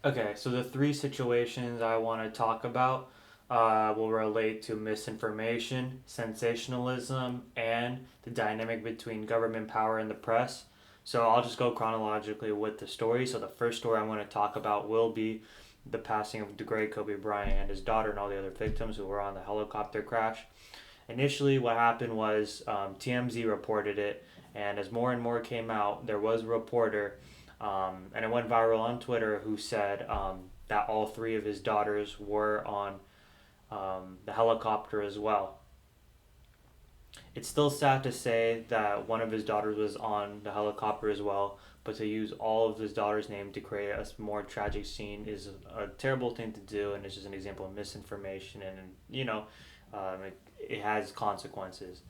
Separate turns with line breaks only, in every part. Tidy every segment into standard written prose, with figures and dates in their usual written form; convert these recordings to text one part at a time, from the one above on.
Okay, so the three situations I want to talk about will relate to misinformation, sensationalism, and the dynamic between government power and the press. So I'll just go chronologically with the story. So the first story I'm going to talk about will be the passing of the great Kobe Bryant and his daughter and all the other victims who were on the helicopter crash. Initially, what happened was TMZ reported it, and as more and more came out, there was a reporter, and it went viral on Twitter, who said that all three of his daughters were on the helicopter as well. It's still sad to say that one of his daughters was on the helicopter as well, but to use all of his daughter's name to create a more tragic scene is a terrible thing to do, and it's just an example of misinformation, and it has consequences.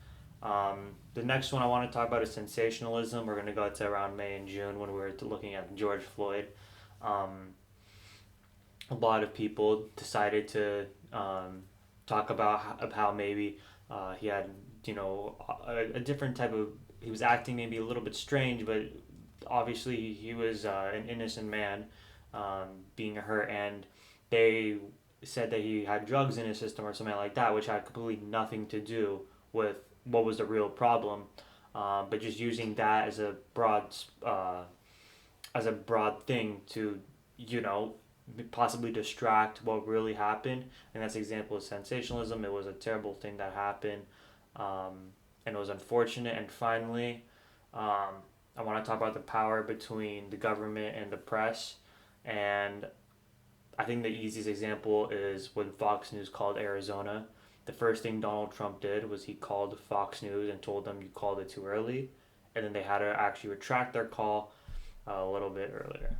The next one I want to talk about is sensationalism. We're going to go to around May and June when we were looking at George Floyd. Um, a lot of people decided to talk about how maybe he had a different type of he was acting maybe a little bit strange, but obviously he was an innocent man being hurt, and they said that he had drugs in his system or something like that, which had completely nothing to do with what was the real problem. But just using that as a broad thing to you know possibly distract what really happened, and that's an example of sensationalism. It was a terrible thing that happened, and it was unfortunate. And finally, I want to talk about the power between the government and the press, and I think the easiest example is when Fox News called Arizona. The first thing Donald Trump did was he called Fox News and told them you called it too early, and then they had to actually retract their call a little bit earlier.